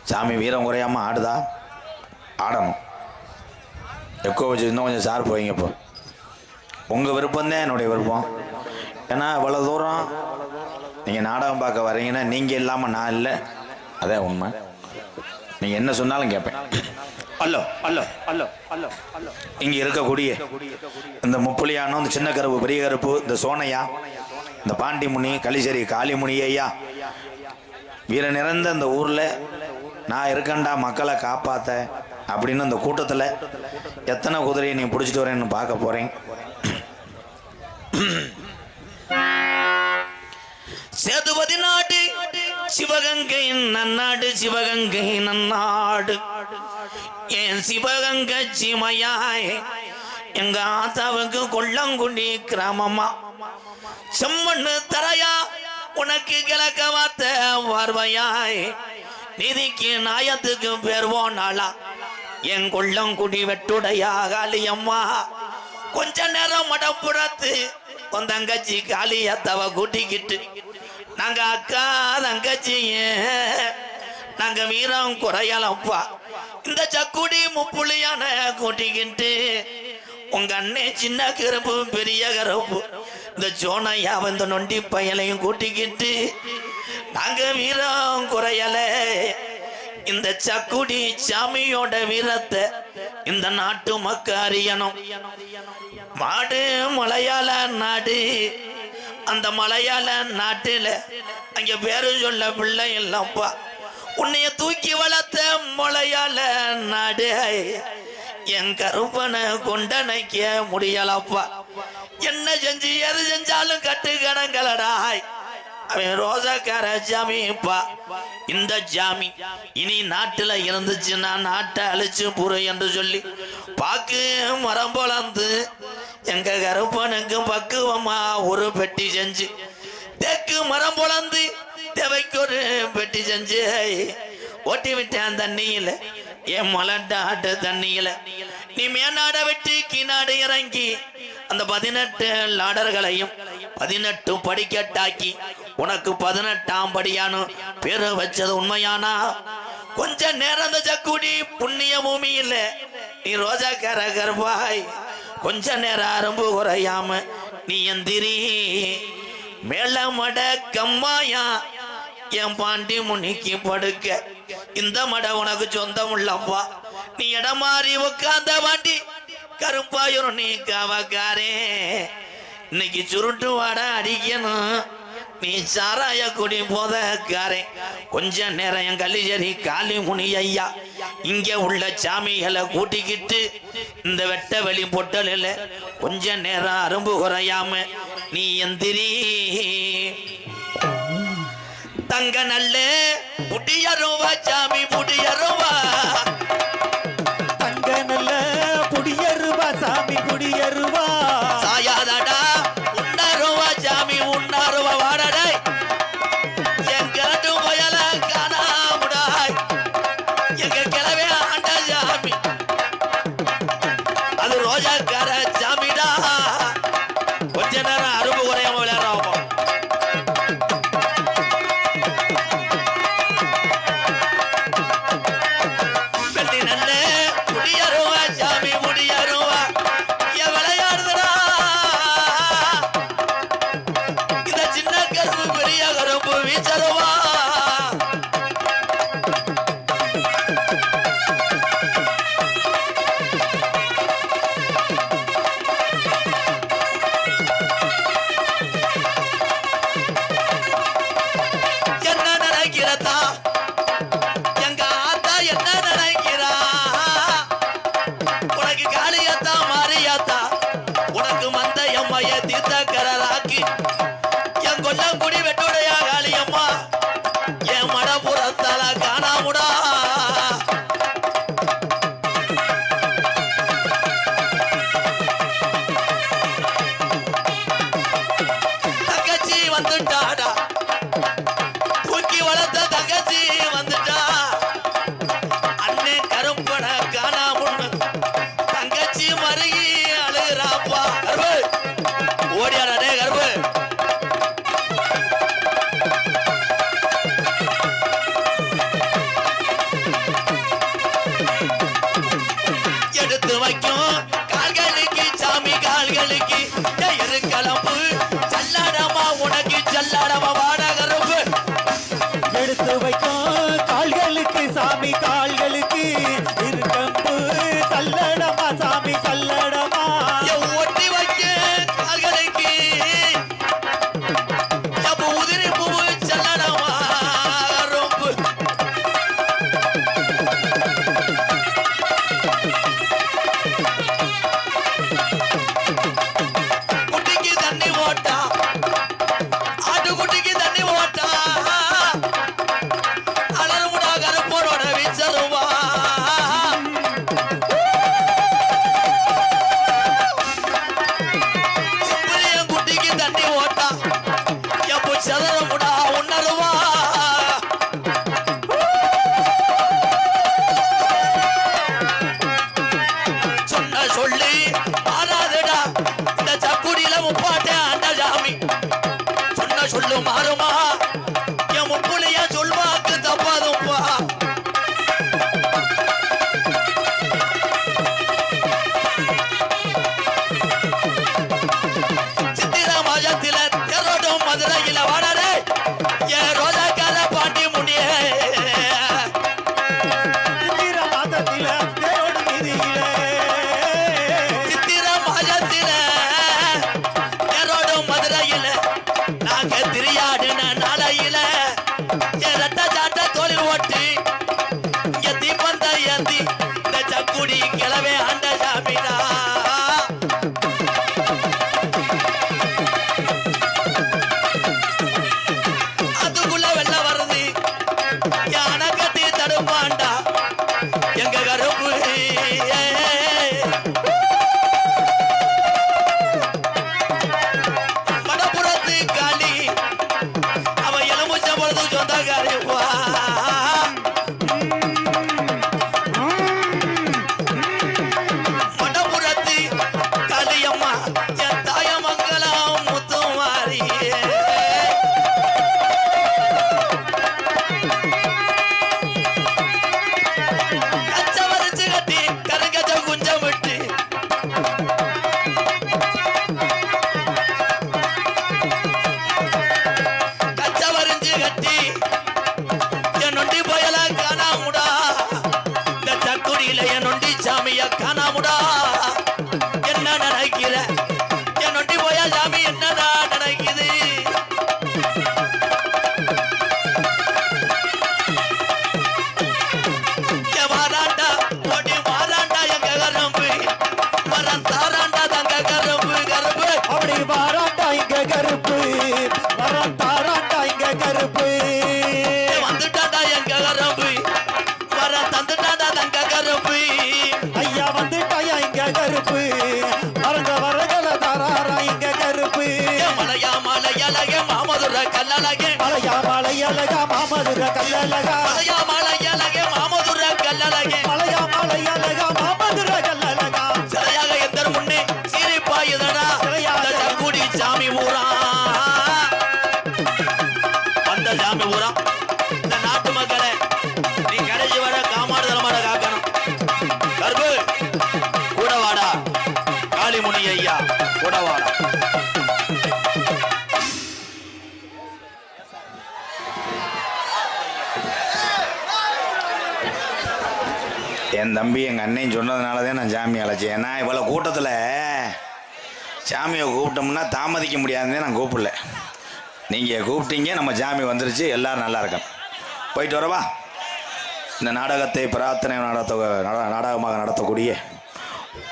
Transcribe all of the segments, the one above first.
சாமி வீரம் குறையாம ஆடுதா? ஆடணும். எக்கோ வச்சு இன்னும் கொஞ்சம் சார்பு வைங்க. இப்போ உங்கள் விருப்பம்தான் என்னுடைய விருப்பம். ஏன்னா இவ்வளோ தூரம் நீங்கள் நாடகம் பார்க்க வரீங்கன்னா நீங்கள் இல்லாமல் நான் இல்லை. அதான் உண்மை. நீங்கள் என்ன சொன்னாலும் கேட்பேன். அல்லோ அல்லோ அல்லோ அல்லோ அல்லோ இங்கே இருக்கக்கூடிய இந்த முப்புலியானோ, இந்த சின்ன கருப்பு, பெரிய கருப்பு, இந்த சோனையா, இந்த பாண்டிமுனி, களிசேரி காளிமுனி ஐயா, வீர நிறைந்த இந்த ஊரில் நான் இருக்கேன்டா மக்களை காப்பாற்ற அப்படின்னு இந்த கூட்டத்தில் எத்தனை குதிரையை நீ பிடிச்சிட்டு வரேன்னு பார்க்க போகிறேன். சேதுபதி நாடு சிவகங்கை நன்னாடு, சிவகங்கை நன்னாடு, என் சிவகங்கை சிமையாய் எங்க ஆத்தாவுக்கு கொள்ளங்குடி கிராமமா, செம்மண்ணு தரையா உனக்கு கிழக்க வார்த்த பார்வையாய், நிதிக்கு நாயத்துக்கு பேர் போனாளா என் கொள்ளங்குடி வெட்டுடையா காளியம்மா, கொஞ்ச நேரம் மடப்புறத்து உன் தங்கச்சி காளியத்தவ கூட்டிக்கிட்டு நாங்க அக்கா தங்கச்சிய நாங்க வீரம் குறையலப்பா, இந்த சக்குடி முப்புளியான கூட்டிக்கிட்டு உங்க அண்ணே சின்ன கருப்பு பெரிய கருப்பு இந்த சோனையா வந்து நொண்டி பயலையும் கூட்டிக்கிட்டு நாங்க வீரம் குறையல, இந்த சக்குடி சாமியோட வீரத்தை இந்த நாட்டு மக்க அறியணும். மாடு மலையாள நாடு, அந்த மலையாள நாட்டுல அங்க பேரு சொல்ல பிள்ளை இல்லப்பா, உன்னைய தூக்கி வளர்த்த மலையாள நாடு என் கருப்பனை கொண்டனைக்க முடியலப்பா, என்ன செஞ்சு எது செஞ்சாலும் கட்டு கடங்கலடாய் அவன் ரோசக்கார ஜாமிப்பா. இந்த ஜாமி இனி நாட்டுல இருந்துச்சுன்னா நாட்டை அழிச்சு புரு என்று சொல்லி பாக்கு மரம் பொழந்து எங்க கருப்பனுக்கு பக்குவமா ஒரு பெட்டி செஞ்சு, தெற்கு மரம் பொழந்து தேவைக்கு ஒரு பெட்டி செஞ்சு ஓட்டி விட்டேன் தண்ணியில, என் மலண்டாட்டு தண்ணியில நீ மேநாட விட்டு கீநாடு இறங்கி அந்த 18 லாடர்களையும் 18 படிக்கட்டாக்கி உனக்கு 18ஆம் படியானு பேரு வச்சது உண்மையானா? கொஞ்ச நேரம் அந்த சக்குடி புண்ணிய பூமி இல்ல, நீ ரோஜாக்கார கர்பாய் கொஞ்ச நேரம் அரும்பு குறையாம நீ எந்திரி மேல மட கம்மாயா என் பாண்டி முனிக்கு படுக்க, இந்த மட உனக்கு சொந்தம் உள்ளப்பா, நீ இடம் மாறி உட்கார்ந்த பாண்டி கருப்பாயூர் நீ காவக்காரே, இன்னைக்கு சுருட்டு வாட அடிக்கணும் நீ சாராய குடி போதக்காரே. கொஞ்ச நேரம் என் களிசேரி காளிமுனி ஐயா இங்க உள்ள சாமிகளை கூட்டிக்கிட்டு இந்த வெட்ட வெளி பொட்டலில் கொஞ்ச நேரம் அரும்பு குறையாம நீ எந்திரி. தங்க நல்ல புடியருவா சாமி புடியருவா, தங்க நல்ல புடியருவா சாமி புடியருவா, சாயாதடா உன்னருவா சாமி உன்னருவா வாடடை என் கிழட்டு பயல காணாமுடாய் எங்க கிளவே ஆண்ட சாமி அது ரோஜாக்கார சாமிடா. கொஞ்ச நேரம் அரும்பு குறையாம விளையாடுறோம். வெள்ளி நல்ல எடுத்து வைக்கும் கால்களுக்கு சாமி கால்களுக்கு இருக்கம்பு சல்லடமா சாமி சல்லடமா ஒட்டி வைக்க கால்களுக்கு உதிரி பூவு சல்லடமா ரொம்ப குட்டிக்கு தண்ணி ஓட்டா ஆட்டுக்குட்டிக்கு தண்ணி ஓட்டா அலறுமுடா கருப்போட வீச்சருவா சிம்பிளியன் குட்டிக்கு தண்ணி ஓட்டா எப்போ சதரமுடா உணருவா சொன்ன சொல்லி மாறாதடா இந்த சக்குடியில முப்பாட்டே ஆண்ட சாமி சொன்ன சொல்லு மாறுமா என் முப்புலைய சொல்வாக்கு தப்பாதுப்பா சித்திரா மாசத்தில தெரோடும் மதுரையில வாடாடே என் ரோஜாக்கார பாண்டி முடியே சித்திர மாதத்தில தேரோடு வீதியிலே சித்திர மாசத்தில தெரோடும் மதுரையில நாங்க திரியாடின நாளையில என் ரத்த சாட்ட தோளில் ஓட்டி இங்க தீபந்த ஏந்தி இந்த சக்குடி கிளவே ஆண்ட சாமிடா அதுக்குள்ள வெள்ள வருது யானை கட்டி தடுப்பாண்டா எங்க கருப்பு மடப்புறத்து காளி அவ எலும்புச்ச பொழுது சொந்தக்காரிப்பா மடப்புறத்து காளியம்மா என் தாயமங்கலம் முத்துமாரியே கச்ச வரைச்சு கட்டி கருங்கச்ச குஞ்சம் விட்டு கச்ச வரைஞ்சு கட்டி என் நொண்டி பயல காணாமுடா இந்த சக்குடியில என் நொண்டி சாமிய காணாமுடா என்ன நினைக்கிற என் நொண்டி போய சாமி என்னடா நினைக்குது மாறாண்டா ஓடி மாறாண்டா எங்க கரும்பு மரம் தாராண்டா தங்க கரும்பு கரும்பு அப்படி வாராண்டா இங்க கருப்பு வரம் தாராண்டா இங்க கருப்பு வந்துட்டாண்டா எங்க கரும்பு மரம் தந்துட்டாண்டா தங்க கரும்பு ஐயா வந்துட்டாயா இங்க கருப்பு வரங்க வரகல தாராரா இங்க கருப்பு மலையா மலையழகே மாமதுர கல்லழகே மலையா மலையழகா மாமதுர கல்லழகா மலையா மலையழகே மாமதுர கல்லழகே மலையா மலையழகா மாமதுர கல்லழகா சிறையாக எந்தர் முன்னே சீரிப்பாயுதடா இந்த சக்குடி சாமி ஊரா அந்த சாமி ஊரா இந்த நாட்டு மக்களை நீ கடைசி வர காமாடுதலமான காக்கணும் கருப்பு கூட வாடா காளிமுனி ஐயா கூட வாடா என் தம்பி எங்கள் அண்ணன் சொன்னதுனால தான் நான் சாமி அழைச்சேன். ஏன்னா இவ்வளோ கூட்டத்தில் சாமியை கூப்பிட்டோம்னா தாமதிக்க முடியாதுன்னு நான் கூப்பிடல. நீங்கள் கூப்பிட்டீங்க, நம்ம சாமி வந்துருச்சு, எல்லோரும் நல்லா இருக்கணும். போயிட்டு வரவா. இந்த நாடகத்தை பிரார்த்தனை நாடகமாக நடத்தக்கூடிய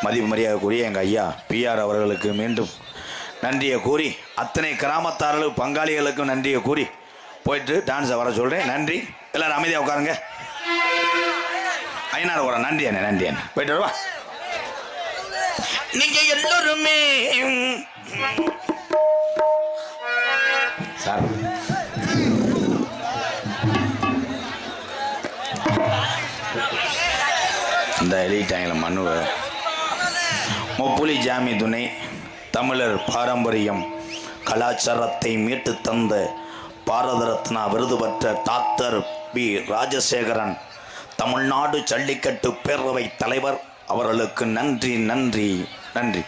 மதிப்பு மரியாதைக்குரிய எங்கள் ஐயா பிஆர் அவர்களுக்கு மீண்டும் நன்றியை கூறி, அத்தனை கிராமத்தார்களுக்கு பங்காளிகளுக்கும் நன்றியை கூறி போயிட்டு டான்ஸை வர சொல்கிறேன். நன்றி. எல்லோரும் அமைதியாக உட்காருங்க. ஐநாறு கூட நன்றி அண்ணே, நன்றி அண்ணே. போயிட்டு வருவா. நீங்க எல்லோருமே சார் இந்த எலிட்டாங்கள மனுவை முப்புலி ஜாமி துணை தமிழர் பாரம்பரியம் கலாச்சாரத்தை மீட்டு தந்த பாரத ரத்னா விருது பெற்ற டாக்டர் பி ராஜசேகரன் தமிழ்நாடு ஜல்லிக்கட்டு பேரவை தலைவர் அவர்களுக்கு நன்றி நன்றி நன்றி.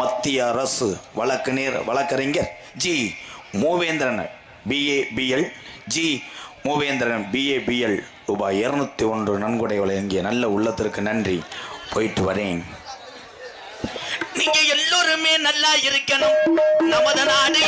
மத்திய அரசு வழக்கறிஞர் G Moovendhiran BA BL, G Moovendhiran BABL ரூபாய் 201 நன்கொடை வழங்கிய நல்ல உள்ளத்திற்கு நன்றி. போயிட்டு வரேன். நீங்க எல்லோருமே நல்லா இருக்கணும். நமது நாடு